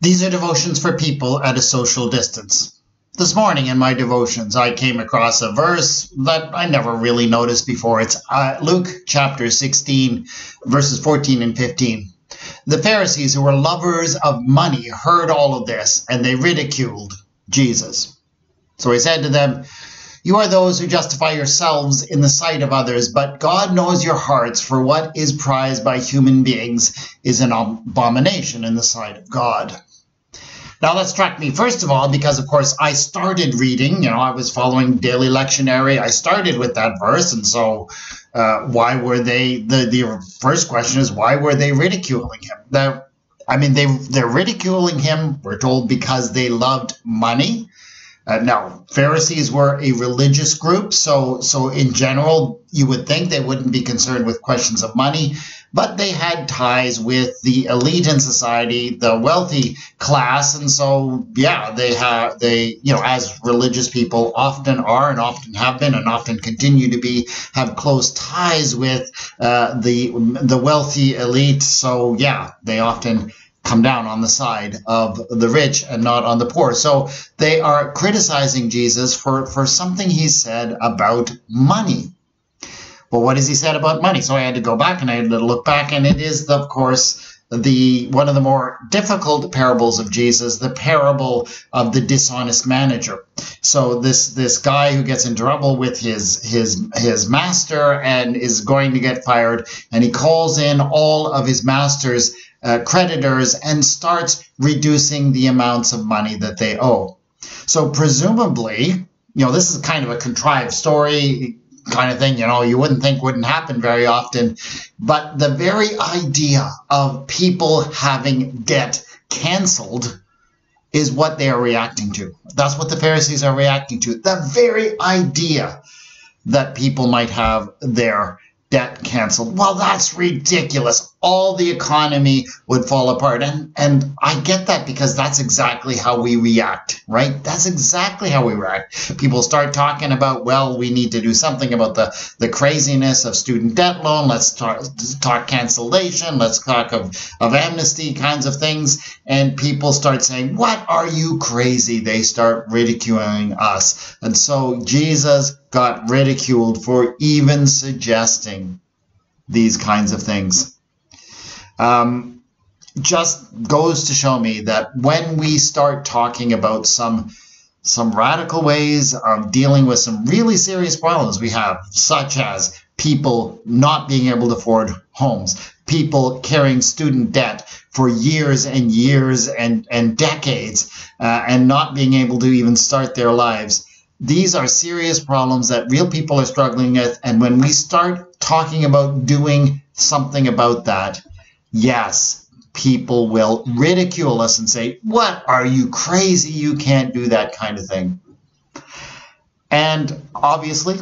These are devotions for people at a social distance. This morning in my devotions, I came across a verse that I never really noticed before. It's Luke chapter 16, verses 14 and 15. The Pharisees, who were lovers of money, heard all of this, and they ridiculed Jesus. So he said to them, "You are those who justify yourselves in the sight of others, but God knows your hearts, for what is prized by human beings is an abomination in the sight of God." Now that struck me, first of all, because of course I started reading, I was following daily lectionary. I started with that verse, and so why were they, the first question is, why were they ridiculing him? They're ridiculing him, we're told, because they loved money. Now, Pharisees were a religious group, so in general, you would think they wouldn't be concerned with questions of money, but they had ties with the elite in society, the wealthy class, and so, yeah, they as religious people often are and often have been and often continue to be, have close ties with the wealthy elite, so, yeah, they often come down on the side of the rich and not on the poor. So they are criticizing Jesus for something he said about money. Well, what has he said about money? So I had to go back and I had to look back, and it is, of course, one of the more difficult parables of Jesus, the parable of the dishonest manager. So this guy who gets in trouble with his master and is going to get fired, and he calls in all of his master's creditors and starts reducing the amounts of money that they owe. So presumably, this is kind of a contrived story kind of thing, you wouldn't think wouldn't happen very often, but the very idea of people having debt canceled is what they are reacting to. That's what the Pharisees are reacting to. The very idea that people might have their debt canceled. Well, that's ridiculous. All the economy would fall apart. And I get that, because that's exactly how we react, right? That's exactly how we react. People start talking about, well, we need to do something about the craziness of student debt loan. Let's talk cancellation. Let's talk of amnesty kinds of things. And people start saying, what, are you crazy? They start ridiculing us. And so Jesus got ridiculed for even suggesting these kinds of things. Just goes to show me that when we start talking about some radical ways of dealing with some really serious problems we have, such as people not being able to afford homes, people carrying student debt for years and years and decades, and not being able to even start their lives. These are serious problems that real people are struggling with, and when we start talking about doing something about that, yes, people will ridicule us and say, what, are you crazy? You can't do that kind of thing. And obviously,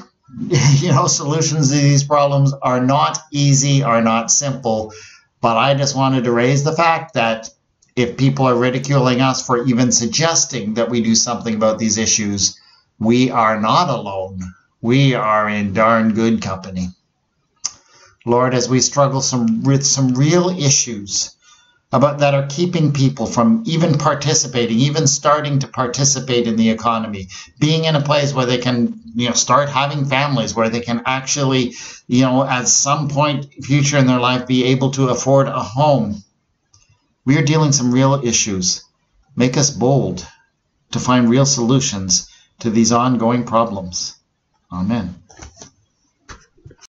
solutions to these problems are not easy, are not simple, but I just wanted to raise the fact that if people are ridiculing us for even suggesting that we do something about these issues, we are not alone. We are in darn good company. Lord, as we struggle with some real issues that are keeping people from even participating, even starting to participate in the economy, being in a place where they can, start having families, where they can actually, at some point future in their life, be able to afford a home. We are dealing some real issues. Make us bold to find real solutions to these ongoing problems. Amen.